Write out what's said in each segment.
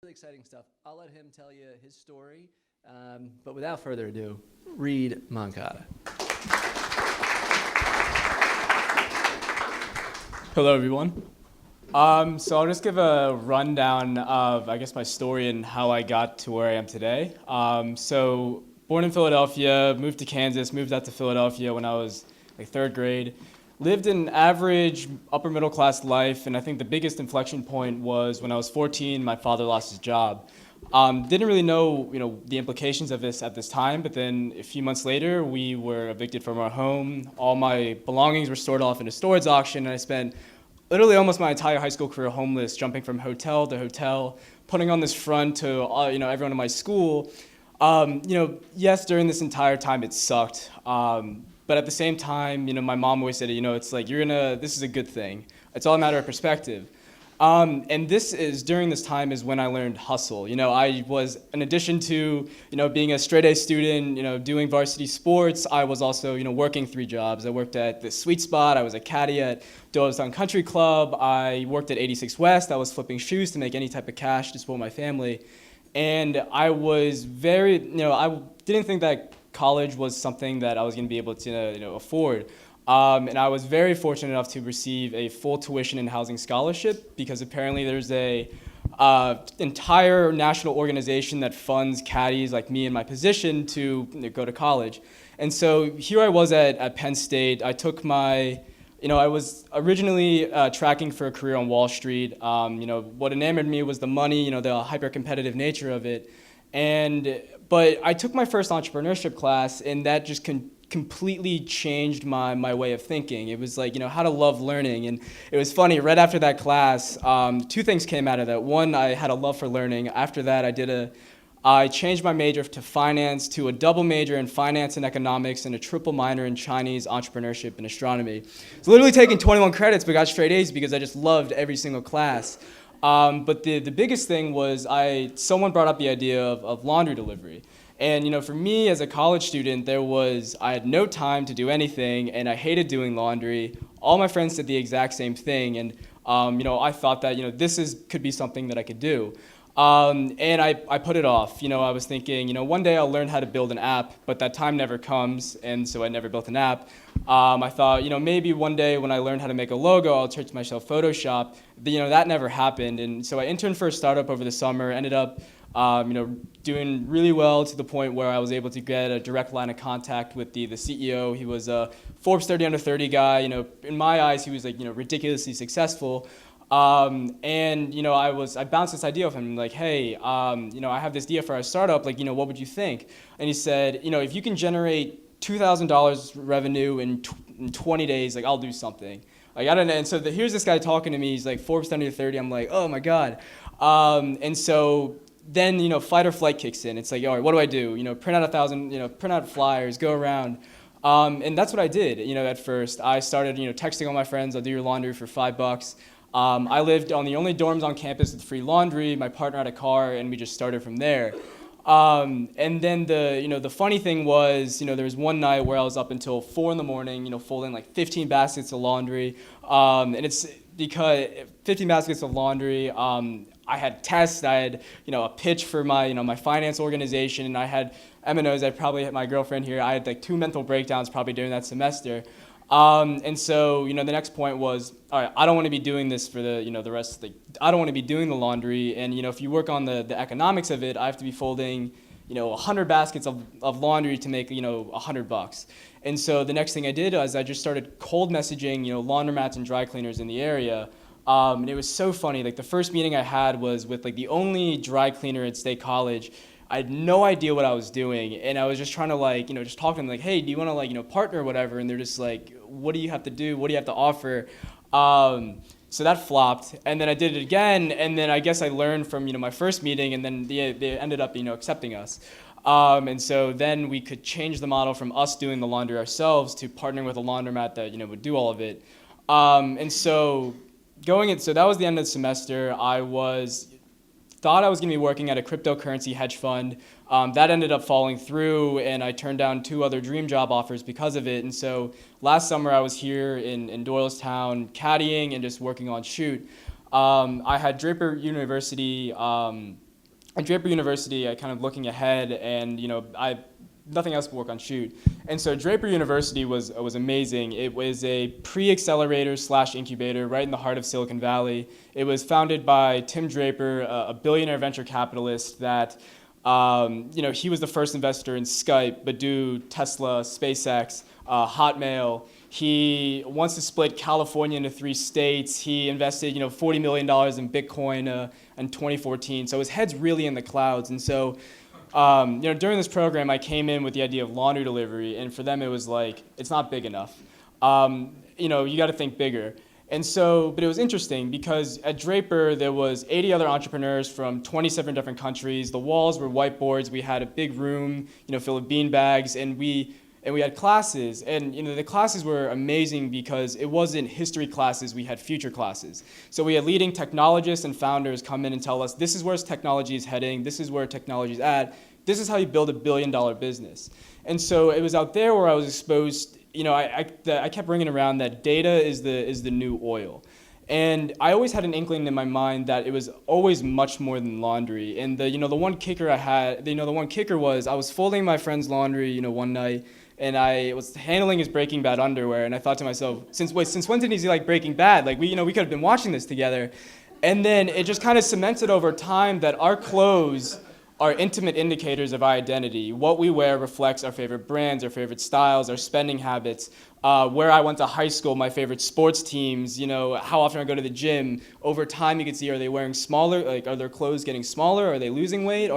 Really exciting stuff. I'll let him tell you his story. But without further ado, Reid Moncada. Hello, everyone. So I'll just give a rundown of, I guess, my story and how I got to where I am today. So born in Philadelphia, moved to Kansas, moved out to Philadelphia when I was like third grade. Lived an average upper middle class life, and I think the biggest inflection point was when I was 14, my father lost his job. Didn't really know, the implications of this at this time, but then a few months later, we were evicted from our home. All my belongings were stored off in a storage auction, and I spent literally almost my entire high school career homeless, jumping from hotel to hotel, putting on this front to everyone in my school. Yes, during this entire time it sucked. But at the same time, my mom always said, it's like this is a good thing. It's all a matter of perspective. And during this time is when I learned hustle. I was, in addition to, being a straight A student, doing varsity sports, I was also, working 3 jobs. I worked at the Sweet Spot. I was a caddy at Doylestown Country Club. I worked at 86 West. I was flipping shoes to make any type of cash to support my family. And I was very, I didn't think that college was something that I was going to be able to, afford. And I was very fortunate enough to receive a full tuition and housing scholarship because apparently there's a entire national organization that funds caddies like me in my position to go to college. And so here I was at Penn State. I took I was originally tracking for a career on Wall Street. What enamored me was the money, the hyper-competitive nature of it. But I took my first entrepreneurship class, and that just completely changed my way of thinking. It was like, how to love learning. And it was funny, right after that class, 2 things came out of that. One, I had a love for learning. After that, I changed my major to finance, to a double major in finance and economics and a triple minor in Chinese entrepreneurship and astronomy. So literally taking 21 credits, but got straight A's because I just loved every single class. But the biggest thing was someone brought up the idea of laundry delivery. And, for me as a college student, I had no time to do anything, and I hated doing laundry. All my friends did the exact same thing, and, I thought that, could be something that I could do. And I put it off. I was thinking, one day I'll learn how to build an app, but that time never comes, and so I never built an app. I thought, maybe one day when I learn how to make a logo, I'll teach myself Photoshop. But, that never happened, and so I interned for a startup over the summer, ended up doing really well to the point where I was able to get a direct line of contact with the CEO. He was a Forbes 30 under 30 guy. In my eyes, he was like, ridiculously successful. I bounced this idea of him, like, hey, I have this idea for our startup, like, what would you think? And he said, if you can generate $2,000 revenue in 20 days, like, I'll do something. Like, I don't know. And so here's this guy talking to me. He's like Forbes 30 under 30. I'm like, oh my God. And so then, fight or flight kicks in. It's like, all right, what do I do? Print out 1,000, print out flyers, go around. And that's what I did, at first. I started, texting all my friends, I'll do your laundry for $5. I lived on the only dorms on campus with free laundry. My partner had a car, and we just started from there. And then the funny thing was, there was one night where I was up until 4 a.m, folding like 15 baskets of laundry. And it's because 15 baskets of laundry, I had tests, I had, a pitch for my finance organization, and I had M&Os. I probably had my girlfriend here. I had like 2 mental breakdowns probably during that semester. And so, the next point was, all right, I don't want to be doing this for the rest of I don't want to be doing the laundry. And, if you work on the economics of it, I have to be folding, 100 baskets of laundry to make, $100. And so the next thing I did was I just started cold messaging, laundromats and dry cleaners in the area. And it was so funny. Like the first meeting I had was with like the only dry cleaner at State College. I had no idea what I was doing, and I was just trying to just talk to them like, hey, do you want to partner or whatever? And they're just like, what do you have to do? What do you have to offer? So that flopped, and then I did it again, and then I guess I learned from my first meeting, and then they ended up accepting us. And so then we could change the model from us doing the laundry ourselves to partnering with a laundromat that would do all of it. And so so that was the end of the semester. Thought I was going to be working at a cryptocurrency hedge fund. That ended up falling through, and I turned down 2 other dream job offers because of it. And so last summer I was here in Doylestown caddying and just working on shoot. I had Draper University at Draper University, I kind of looking ahead, and I nothing else but work on shoot. And so Draper University was amazing. It was a pre-accelerator / incubator right in the heart of Silicon Valley. It was founded by Tim Draper, a billionaire venture capitalist that, he was the first investor in Skype, Badoo, Tesla, SpaceX, Hotmail. He wants to split California into 3 states. He invested, $40 million in Bitcoin in 2014. So his head's really in the clouds. And so during this program, I came in with the idea of laundry delivery, and for them it was like, it's not big enough. You got to think bigger. And so, but it was interesting because at Draper, there was 80 other entrepreneurs from 27 different countries. The walls were whiteboards. We had a big room, filled with bean bags, and we had classes. And the classes were amazing because it wasn't history classes, we had future classes. So we had leading technologists and founders come in and tell us, this is where technology is heading, this is where technology is at, this is how you build a billion-dollar business. And so it was out there where I was exposed, I kept bringing around that data is the new oil. And I always had an inkling in my mind that it was always much more than laundry. And the one kicker I had, the one kicker was I was folding my friend's laundry, one night, and I was handling his Breaking Bad underwear, and I thought to myself, since when did he like Breaking Bad? Like we could have been watching this together. And then it just kind of cemented over time that our clothes are intimate indicators of our identity. What we wear reflects our favorite brands, our favorite styles, our spending habits, where I went to high school, my favorite sports teams, how often I go to the gym. Over time, you can see, are they wearing smaller, like are their clothes getting smaller? Are they losing weight?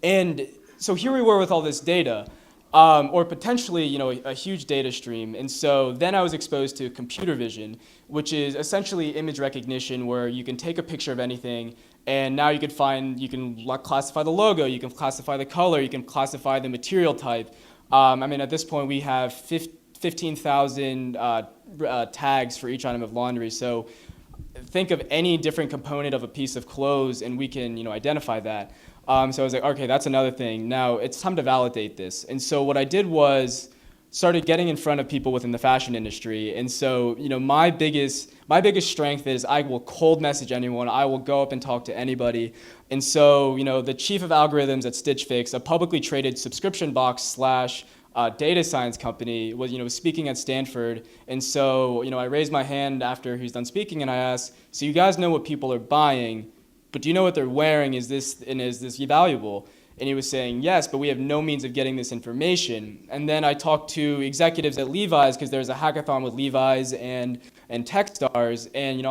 And so here we were with all this data. Or potentially, a huge data stream. And so then I was exposed to computer vision, which is essentially image recognition, where you can take a picture of anything, and now you can classify the logo, you can classify the color, you can classify the material type. At this point, we have 15,000 tags for each item of laundry. So think of any different component of a piece of clothes, and we can, identify that. So I was like, okay, that's another thing. Now it's time to validate this. And so what I did was started getting in front of people within the fashion industry. And so, my biggest strength is I will cold message anyone. I will go up and talk to anybody. And so, the chief of algorithms at Stitch Fix, a publicly traded subscription box / data science company, was speaking at Stanford. And so, I raised my hand after he's done speaking, and I asked, so you guys know what people are buying, but do you know what they're wearing? Is this valuable? And he was saying, yes, but we have no means of getting this information. And then I talked to executives at Levi's, because there's a hackathon with Levi's and Techstars. And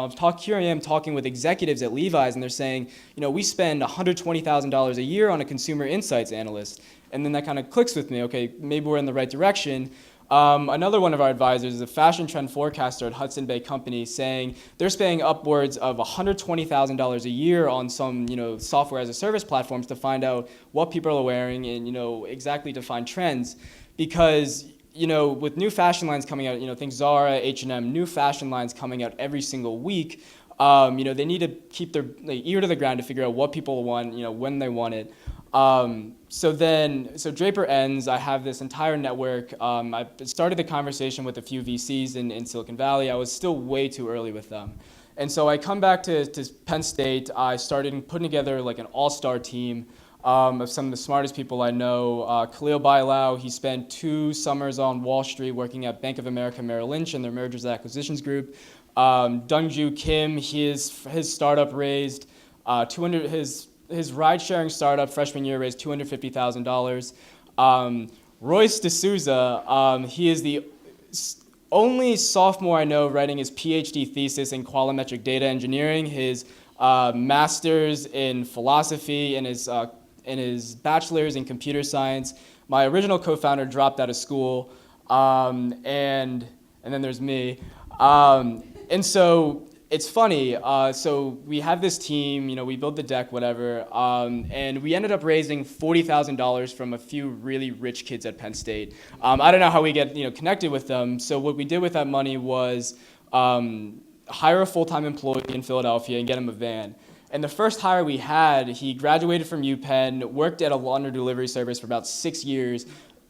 here I am talking with executives at Levi's, and they're saying, we spend $120,000 a year on a consumer insights analyst. And then that kind of clicks with me. Okay, maybe we're in the right direction. Another one of our advisors is a fashion trend forecaster at Hudson Bay Company, saying they're spending upwards of $120,000 a year on some software as a service platforms to find out what people are wearing and exactly to find trends. Because with new fashion lines coming out, think Zara, H&M, new fashion lines coming out every single week. They need to keep their ear to the ground to figure out what people want, when they want it. So Draper ends. I have this entire network. I started the conversation with a few VCs in Silicon Valley. I was still way too early with them. And so I come back to Penn State. I started putting together like an all-star team of some of the smartest people I know. Khalil Bailau, he spent 2 summers on Wall Street working at Bank of America Merrill Lynch and their mergers and acquisitions group. Dungju Kim, his startup raised his ride-sharing startup freshman year raised $250,000. Royce D'Souza, he is the only sophomore I know writing his PhD thesis in qualiometric data engineering, his master's in philosophy, and his bachelor's in computer science. My original co-founder dropped out of school, and then there's me. And so it's funny, so we have this team, we build the deck, whatever, and we ended up raising $40,000 from a few really rich kids at Penn State. I don't know how we get connected with them, so what we did with that money was hire a full-time employee in Philadelphia and get him a van. And the first hire we had, he graduated from UPenn, worked at a laundry delivery service for about 6 years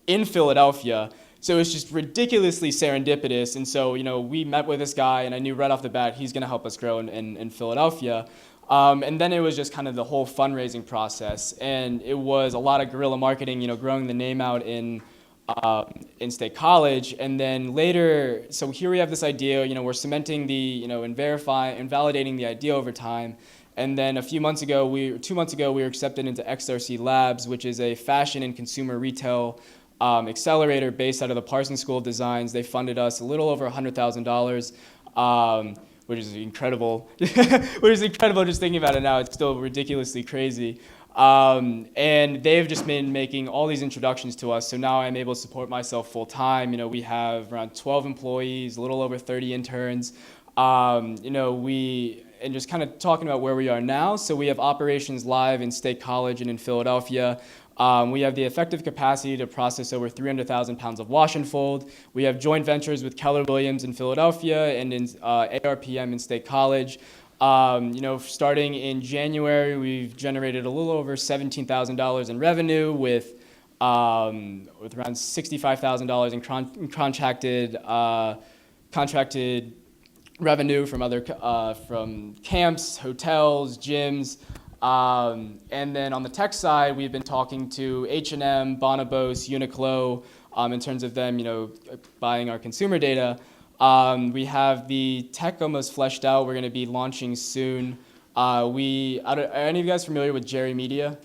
in Philadelphia, So it was just ridiculously serendipitous. And so, we met with this guy, and I knew right off the bat he's going to help us grow in Philadelphia. And then it was just kind of the whole fundraising process. And it was a lot of guerrilla marketing, growing the name out in State College. And then later, so here we have this idea, we're cementing and verifying and validating the idea over time. And then 2 months ago, we were accepted into XRC Labs, which is a fashion and consumer retail accelerator based out of the Parsons School of Designs. They funded us a little over $100,000, which is incredible. Which is incredible just thinking about it now. It's still ridiculously crazy. And they've just been making all these introductions to us. So now I'm able to support myself full time. We have around 12 employees, a little over 30 interns. And just kind of talking about where we are now. So we have operations live in State College and in Philadelphia. We have the effective capacity to process over 300,000 pounds of wash and fold. We have joint ventures with Keller Williams in Philadelphia and in ARPM in State College. Starting in January, we've generated a little over $17,000 in revenue with around $65,000 in contracted revenue from camps, hotels, gyms. And then on the tech side, we've been talking to H&M, Bonobos, Uniqlo, in terms of them, buying our consumer data. We have the tech almost fleshed out. We're going to be launching soon. Are any of you guys familiar with Jerry Media?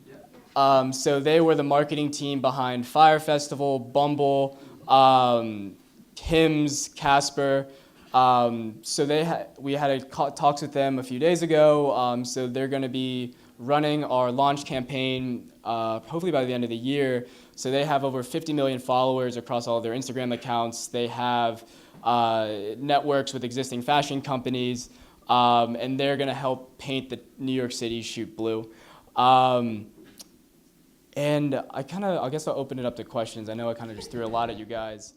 Yeah. So they were the marketing team behind Fire Festival, Bumble, Hims, Casper. So we had talks with them a few days ago. So they're going to be running our launch campaign hopefully by the end of the year. So they have over 50 million followers across all of their Instagram accounts. They have networks with existing fashion companies, and they're going to help paint the New York City shoot blue. And I guess I'll open it up to questions. I know I kind of just threw a lot at you guys.